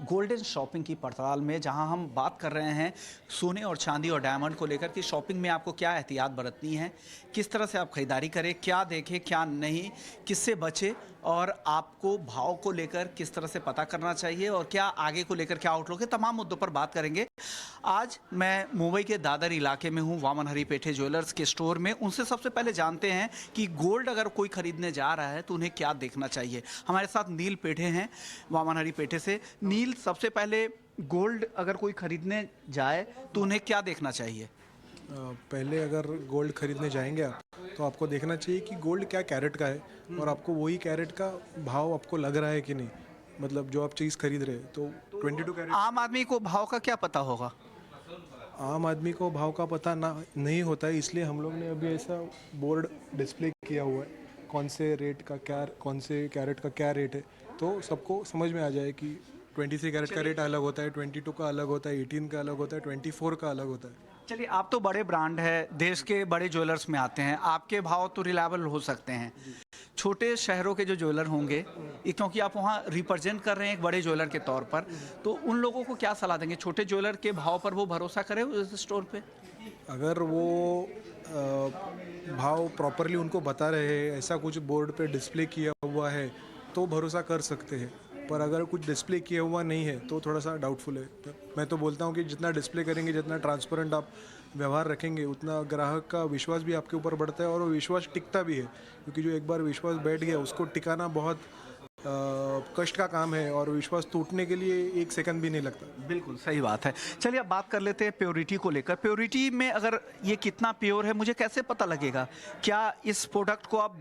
Golden shopping की पड़ताल में, जहां हम बात कर रहे हैं सोने और चांदी और डायमंड को लेकर कि शॉपिंग में आपको क्या एहतियात बरतनी है, किस तरह से आप खरीदारी करें, क्या देखें क्या नहीं, किससे बचें और आपको भाव को लेकर किस तरह से पता करना चाहिए और क्या आगे को लेकर क्या आउटलुक है, तमाम मुद्दों पर बात करेंगे। आज मैं मुंबई के दादर इलाके में हूं, वामन हरी पेठे ज्वेलर्स के स्टोर में। उनसे सबसे पहले जानते हैं कि गोल्ड अगर कोई खरीदने जा रहा है तो उन्हें क्या देखना चाहिए। हमारे साथ नील पेठे हैं वामन हरी पेठे से। नील, सबसे पहले गोल्ड अगर कोई खरीदने जाए तो उन्हें क्या देखना चाहिए? पहले अगर गोल्ड खरीदने जाएंगे आप, तो आपको देखना चाहिए कि गोल्ड क्या कैरेट का है और आपको वही कैरेट का भाव आपको लग रहा है कि नहीं। मतलब जो आप चीज़ खरीद रहे हैं तो 22 कैरेट। आम आदमी को भाव का क्या पता होगा? आम आदमी को भाव का पता ना नहीं होता है, इसलिए हम लोग ने अभी ऐसा बोर्ड डिस्प्ले किया हुआ है कौन से रेट का क्या, कौन से कैरेट का क्या रेट है, तो सबको समझ में आ जाए कि 23 कैरेट का रेट अलग होता है, 22 का अलग होता है, 18 का अलग होता है, 24 का अलग होता है। चलिए, आप तो बड़े ब्रांड है, देश के बड़े ज्वेलर्स में आते हैं, आपके भाव तो रिलायबल हो सकते हैं। छोटे शहरों के जो ज्वेलर होंगे, ये क्योंकि आप वहाँ रिप्रेजेंट कर रहे हैं एक बड़े ज्वेलर के तौर पर, तो उन लोगों को क्या सलाह देंगे? छोटे ज्वेलर के भाव पर वो भरोसा करें उस स्टोर पे? अगर वो भाव प्रॉपरली उनको बता रहे हैं, ऐसा कुछ बोर्ड पे डिस्प्ले किया हुआ है, तो भरोसा कर सकते हैं। पर अगर कुछ डिस्प्ले किया हुआ नहीं है तो थोड़ा सा डाउटफुल है। तो मैं तो बोलता हूँ कि जितना डिस्प्ले करेंगे, जितना ट्रांसपेरेंट आप व्यवहार रखेंगे, उतना ग्राहक का विश्वास भी आपके ऊपर बढ़ता है और वो विश्वास टिकता भी है, क्योंकि जो एक बार विश्वास बैठ गया उसको टिकाना बहुत कष्ट का काम है और विश्वास टूटने के लिए एक सेकंड भी नहीं लगता। बिल्कुल सही बात है। चलिए, अब बात कर लेते हैं प्योरिटी को लेकर। प्योरिटी में अगर ये कितना प्योर है, मुझे कैसे पता लगेगा? क्या इस प्रोडक्ट को आप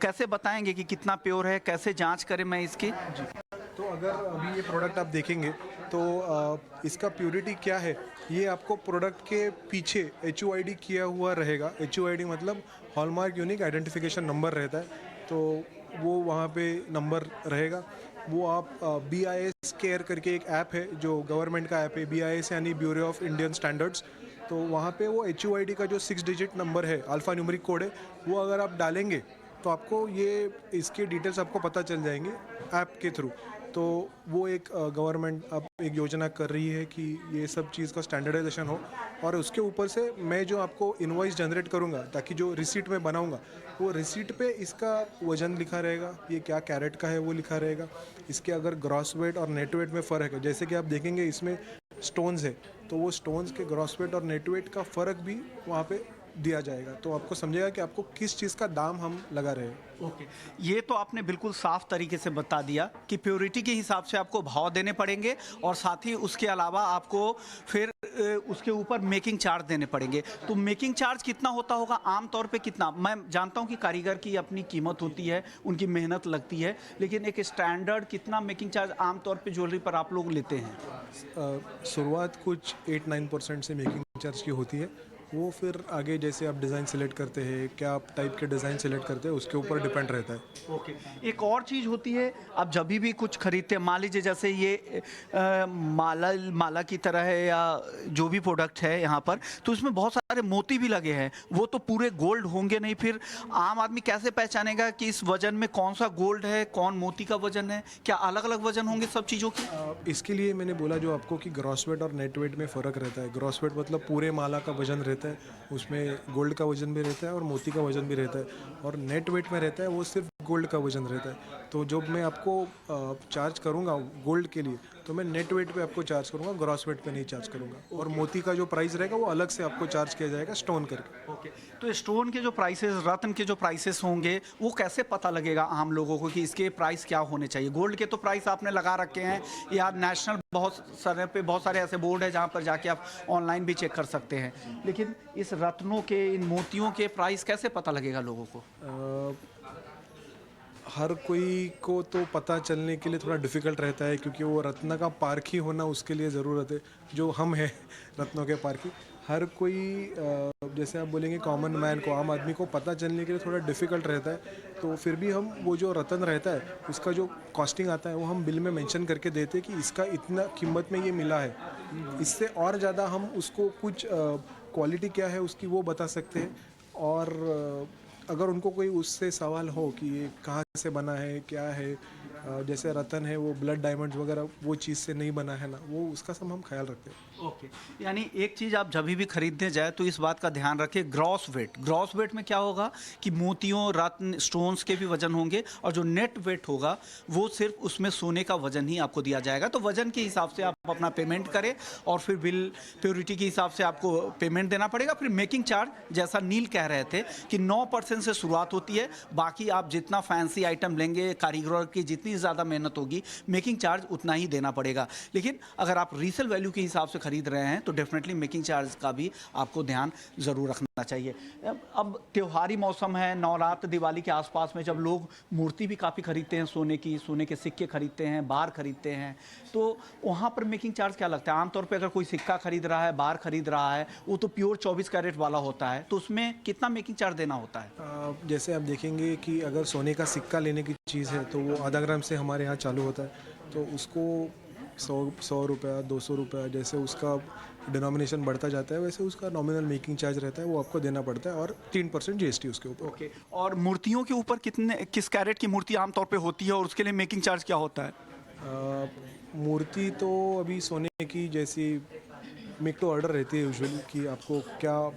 कैसे बताएंगे कि कितना प्योर है? कैसे जांच करें मैं इसकी? तो अगर अभी ये प्रोडक्ट आप देखेंगे तो इसका प्योरिटी क्या है, ये आपको प्रोडक्ट के पीछे HUID किया हुआ रहेगा। HUID मतलब हॉलमार्क यूनिक आइडेंटिफिकेशन नंबर रहता है, तो वो वहाँ पे नंबर रहेगा। वो आप BIS केयर करके एक ऐप है जो गवर्नमेंट का ऐप है, BIS यानी ब्यूरो ऑफ इंडियन स्टैंडर्ड्स। तो वहाँ पे वो HUID का जो 6 डिजिट नंबर है, अल्फ़ा न्यूमेरिक कोड है, वो अगर आप डालेंगे तो आपको ये इसके डिटेल्स आपको पता चल जाएंगे ऐप के थ्रू। तो वो एक गवर्नमेंट अब एक योजना कर रही है कि ये सब चीज़ का स्टैंडर्डाइजेशन हो, और उसके ऊपर से मैं जो आपको इनवॉइस जनरेट करूँगा, ताकि जो रिसीट मैं बनाऊँगा वो रिसीट पे इसका वजन लिखा रहेगा, ये क्या कैरेट का है वो लिखा रहेगा, इसके अगर ग्रॉस वेट और नेट वेट में फ़र्क है, जैसे कि आप देखेंगे इसमें स्टोन्स है, तो वो स्टोन्स के ग्रॉस वेट और नेट वेट का फ़र्क भी वहाँ पे दिया जाएगा, तो आपको समझेगा कि आपको किस चीज़ का दाम हम लगा रहे हैं। ओके, ये तो आपने बिल्कुल साफ तरीके से बता दिया कि प्योरिटी के हिसाब से आपको भाव देने पड़ेंगे और साथ ही उसके अलावा आपको फिर उसके ऊपर मेकिंग चार्ज देने पड़ेंगे। तो मेकिंग चार्ज कितना होता होगा आम तौर पे? कितना? मैं जानता हूँ कि कारीगर की अपनी कीमत होती है, उनकी मेहनत लगती है, लेकिन एक स्टैंडर्ड कितना मेकिंग चार्ज आम तौर पे ज्वेलरी पर आप लोग लेते हैं? शुरुआत कुछ 8-9% से मेकिंग चार्ज की होती है, वो फिर आगे जैसे आप डिज़ाइन सेलेक्ट करते हैं, क्या आप टाइप के डिज़ाइन सेलेक्ट करते हैं, उसके ऊपर डिपेंड रहता है। ओके, एक और चीज़ होती है, आप जब भी कुछ खरीदते हैं, मान लीजिए जैसे ये माला माला की तरह है या जो भी प्रोडक्ट है यहाँ पर, तो इसमें बहुत सारे मोती भी लगे हैं, वो तो पूरे गोल्ड होंगे नहीं। फिर आम आदमी कैसे पहचानेगा कि इस वजन में कौन सा गोल्ड है, कौन मोती का वजन है? क्या अलग अलग वजन होंगे सब चीज़ों के? इसके लिए मैंने बोला जो आपको कि ग्रॉस वेट और नेट वेट में फ़र्क रहता है। ग्रॉस वेट मतलब पूरे माला का वजन रहता है, उसमें गोल्ड का वजन भी रहता है और मोती का वजन भी रहता है, और नेट वेट में रहता है वो सिर्फ गोल्ड का वजन रहता है। तो जब मैं आपको चार्ज करूँगा गोल्ड के लिए, तो मैं नेट वेट पे आपको चार्ज करूँगा, ग्रॉस वेट पे नहीं चार्ज करूँगा, और मोती का जो प्राइस रहेगा वो अलग से आपको चार्ज किया जाएगा स्टोन करके। ओके, तो स्टोन के जो प्राइसेस, रत्न के जो प्राइसेस होंगे, वो कैसे पता लगेगा आम लोगों को कि इसके प्राइस क्या होने चाहिए? गोल्ड के तो प्राइस आपने लगा रखे हैं, या नेशनल बहुत सारे ऐसे बोर्ड है जहाँ पर जाके आप ऑनलाइन भी चेक कर सकते हैं, लेकिन इस रत्नों के, इन मोतियों के प्राइस कैसे पता लगेगा लोगों को? हर कोई को तो पता चलने के लिए थोड़ा डिफ़िकल्ट रहता है, क्योंकि वो रत्न का पारखी होना उसके लिए ज़रूरत है, जो हम हैं रत्नों के पारखी। हर कोई जैसे आप बोलेंगे कॉमन मैन को, आम आदमी को पता चलने के लिए थोड़ा डिफ़िकल्ट रहता है, तो फिर भी हम वो जो रत्न रहता है उसका जो कॉस्टिंग आता है वो हम बिल में मेंशन करके देते हैं कि इसका इतना कीमत में ये मिला है। इससे और ज़्यादा हम उसको कुछ क्वालिटी क्या है उसकी वो बता सकते हैं, और अगर उनको कोई उससे सवाल हो कि ये कहाँ से बना है, क्या है, जैसे रतन है वो ब्लड डायमंड्स वगैरह वो चीज़ से नहीं बना है ना, वो उसका सब हम ख्याल रखते हैं। ओके। यानी एक चीज़ आप जब भी खरीदने जाए तो इस बात का ध्यान रखें, ग्रॉस वेट में क्या होगा कि मोतियों रत्न स्टोन्स के भी वजन होंगे और जो नेट वेट होगा वो सिर्फ उसमें सोने का वजन ही आपको दिया जाएगा। तो वजन के हिसाब से आप अपना पेमेंट करें और फिर बिल प्योरिटी के हिसाब से आपको पेमेंट देना पड़ेगा। फिर मेकिंग चार्ज जैसा नील कह रहे थे कि 9% से शुरुआत होती है, बाकी आप जितना फैंसी आइटम लेंगे, कारीगर की जितनी ज़्यादा मेहनत होगी, मेकिंग चार्ज उतना ही देना पड़ेगा। लेकिन अगर आप रीसेल वैल्यू के हिसाब से खरीद रहे हैं तो डेफिनेटली मेकिंग चार्ज का भी आपको ध्यान ज़रूर रखना चाहिए। अब त्योहारी मौसम है, नवरात्र दिवाली के आसपास में जब लोग मूर्ति भी काफ़ी खरीदते हैं सोने की, सोने के सिक्के खरीदते हैं, बार खरीदते हैं, तो वहाँ पर मेकिंग चार्ज क्या लगता है? आमतौर पे अगर कोई सिक्का खरीद रहा है, बार खरीद रहा है, वो तो प्योर 24 कैरेट वाला होता है, तो उसमें कितना मेकिंग चार्ज देना होता है? जैसे आप देखेंगे कि अगर सोने का सिक्का लेने की चीज़ है तो वो आधा ग्राम से हमारे यहाँ चालू होता है, तो उसको 100 रुपया 200 रुपया जैसे उसका डिनोमिनेशन बढ़ता जाता है वैसे उसका नॉमिनल मेकिंग चार्ज रहता है, वो आपको देना पड़ता है, और 3% जीएसटी उसके ऊपर। ओके। और मूर्तियों के ऊपर किस कैरेट की मूर्ति आमतौर पे होती है और उसके लिए मेकिंग चार्ज क्या होता है? मूर्ति तो अभी सोने की जैसी मेक टू ऑर्डर रहती है यूजुअली कि आपको क्या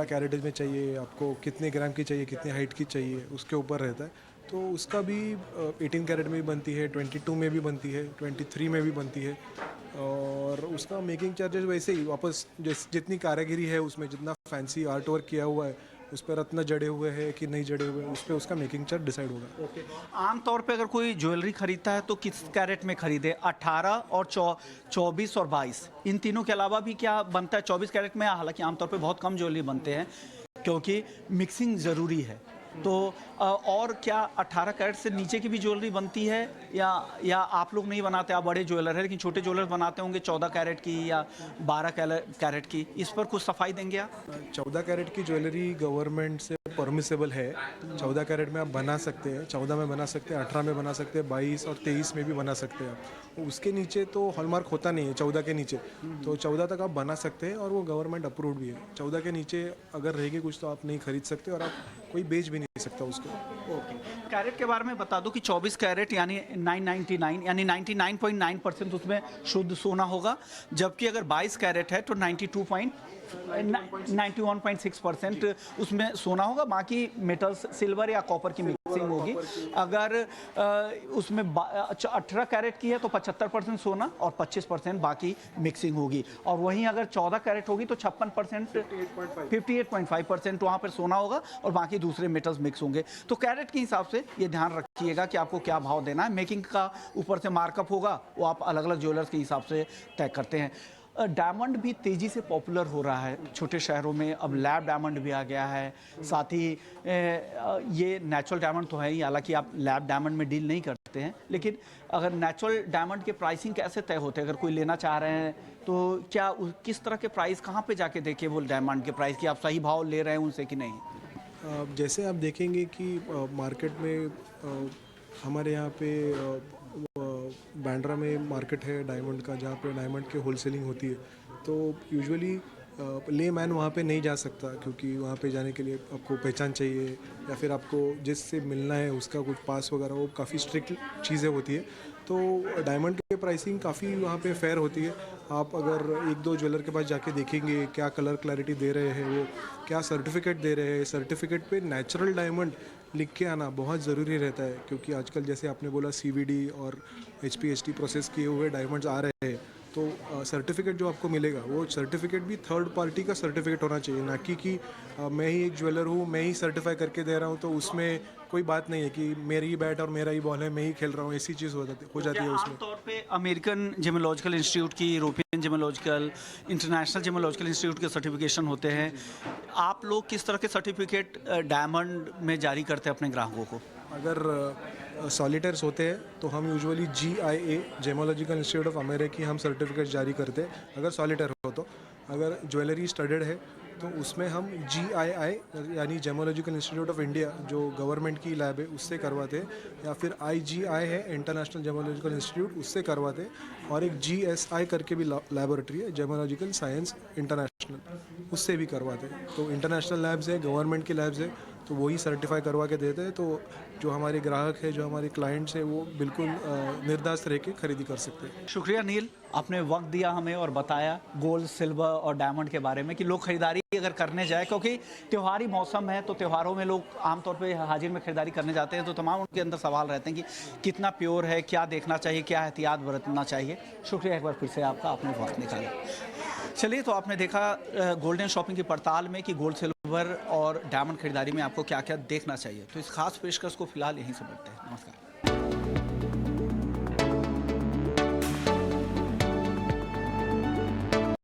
कैरेटेज में चाहिए, आपको कितने ग्राम की चाहिए, कितने हाइट की चाहिए, उसके ऊपर रहता है। तो उसका भी 18 कैरेट में भी बनती है, 22 में भी बनती है, 23 में भी बनती है, और उसका मेकिंग चार्जेस वैसे ही वापस जितनी कारीगरी है उसमें, जितना फैंसी आर्ट वर्क किया हुआ है उस पर रत्न जड़े हुए हैं कि नहीं जड़े हुए हैं, उस पर उसका मेकिंग चार्ज डिसाइड होगा। ओके। आमतौर पे अगर कोई ज्वेलरी खरीदता है तो किस कैरेट में खरीदे? 18 और 24 और 22, इन तीनों के अलावा भी क्या बनता है 24 कैरेट में? हालांकि आमतौर पे बहुत कम ज्वेलरी बनते हैं क्योंकि मिक्सिंग ज़रूरी है, तो और क्या 18 कैरेट से नीचे की भी ज्वेलरी बनती है या आप लोग नहीं बनाते? आप बड़े ज्वेलर हैं लेकिन छोटे ज्वेलर बनाते होंगे 14 कैरेट की या 12 कैरेट की, इस पर कुछ सफाई देंगे आप? 14 कैरेट की ज्वेलरी गवर्नमेंट से परमिसेबल है, 14 कैरेट में आप बना सकते हैं, 14 में बना सकते हैं, 18 में बना सकते हैं, 22 और 23 में भी बना सकते हैं आप। उसके नीचे तो हॉलमार्क होता नहीं है 14 के नीचे, तो 14 तक आप बना सकते हैं और वो गवर्नमेंट अप्रूव्ड भी है। 14 के नीचे अगर रहेगी कुछ तो आप नहीं खरीद सकते और आप कोई बेच भी नहीं सकता उसको। ओके। कैरेट के बारे में बता दूं कि 24 कैरेट यानी 999 यानी 99.9% उसमें शुद्ध सोना होगा, जबकि अगर 22 कैरेट है तो 91.6% उसमें सोना होगा, बाकी मेटल्स सिल्वर या कॉपर की मिक्सिंग होगी। अगर उसमें 18 कैरेट की है तो 75% सोना और 25% बाकी मिक्सिंग होगी, और वहीं अगर 14 कैरेट होगी तो 56% 58.5% वहाँ पर सोना होगा और बाकी दूसरे मेटल्स मिक्स होंगे। तो कैरेट के हिसाब से ये ध्यान रखिएगा कि आपको क्या भाव देना है। मेकिंग का ऊपर से मार्कअप होगा, वो आप अलग अलग ज्वेलर्स के हिसाब से तय करते हैं। डायमंड भी तेज़ी से पॉपुलर हो रहा है छोटे शहरों में, अब लैब डायमंड भी आ गया है, साथ ही ये नेचुरल डायमंड तो है ही, हालांकि आप लैब डायमंड में डील नहीं करते हैं, लेकिन अगर नेचुरल डायमंड के प्राइसिंग कैसे तय होते हैं? अगर कोई लेना चाह रहे हैं तो क्या किस तरह के प्राइस, कहाँ पे जाके देखें वो डायमंड के प्राइस की आप सही भाव ले रहे हैं उनसे कि नहीं? जैसे आप देखेंगे कि मार्केट में हमारे यहाँ पे बांद्रा में मार्केट है डायमंड का, जहाँ पे डायमंड की होलसेलिंग होती है, तो यूजुअली ले मैन वहाँ पे नहीं जा सकता क्योंकि वहाँ पे जाने के लिए आपको पहचान चाहिए या फिर आपको जिससे मिलना है उसका कुछ पास वगैरह, वो काफ़ी स्ट्रिक्ट चीज़ें होती है। तो डायमंड की प्राइसिंग काफ़ी वहाँ पे फेयर होती है। आप अगर एक दो ज्वेलर के पास जाके देखेंगे क्या कलर क्लैरिटी दे रहे हैं, वो क्या सर्टिफिकेट दे रहे हैं, सर्टिफिकेट पे नेचुरल डायमंड लिख के आना बहुत ज़रूरी रहता है, क्योंकि आजकल जैसे आपने बोला CVD और HPHT प्रोसेस किए हुए डायमंड्स आ रहे हैं, तो सर्टिफिकेट जो आपको मिलेगा वो सर्टिफिकेट भी थर्ड पार्टी का सर्टिफिकेट होना चाहिए, ना कि मैं ही एक ज्वेलर हूँ, मैं ही सर्टिफाई करके दे रहा हूँ, तो उसमें कोई बात नहीं है कि मेरी ही बैट और मेरा ही बॉल है, मैं ही खेल रहा हूँ, ऐसी चीज़ हो जाती है उसमें। आमतौर पे अमेरिकन जेमोलॉजिकल इंस्टीट्यूट की, European gemological, international gemological institute के सर्टिफिकेशन होते हैं। आप लोग किस तरह के सर्टिफिकेट डायमंड में जारी करते हैं अपने ग्राहकों को? अगर सॉलिटेयर्स होते हैं तो हम usually GIA gemological institute of America की हम सर्टिफिकेट जारी करते हैं अगर सॉलिटेयर हो तो। अगर ज्वेलरी स्टडेड है तो उसमें हम GII यानी जेमोलॉजिकल इंस्टीट्यूट ऑफ इंडिया जो गवर्नमेंट की लैब है उससे करवाते हैं, या फिर IGI है इंटरनेशनल जेमोलॉजिकल इंस्टीट्यूट, उससे करवाते हैं, और एक GSI करके भी लैबोरेटरी है जेमोलॉजिकल साइंस इंटरनेशनल, उससे भी करवाते हैं। तो इंटरनेशनल लैब्स है, गवर्नमेंट की लैब्स है, तो वही सर्टिफाई करवा के देते हैं, तो जो हमारे ग्राहक है, जो हमारे क्लाइंट्स है, वो बिल्कुल निर्दास्त रह के खरीदी कर सकते हैं। शुक्रिया नील, आपने वक्त दिया हमें और बताया गोल्ड, सिल्वर और डायमंड के बारे में कि लोग खरीदारी अगर करने जाए, क्योंकि त्योहारी मौसम है तो त्योहारों में लोग आमतौर पे हाजिर में खरीदारी करने जाते हैं, तो तमाम उनके अंदर सवाल रहते हैं कि कितना प्योर है, क्या देखना चाहिए, क्या एहतियात बरतना चाहिए। शुक्रिया एक बार फिर से आपका, आपने वक्त निकाला। चलिए, तो आपने देखा गोल्डन शॉपिंग की पड़ताल में कि गोल्ड, सिल्वर और डायमंड खरीदारी में आपको क्या क्या देखना चाहिए। तो इस खास पेशकश को फिलहाल यहीं से बढ़ते हैं। नमस्कार।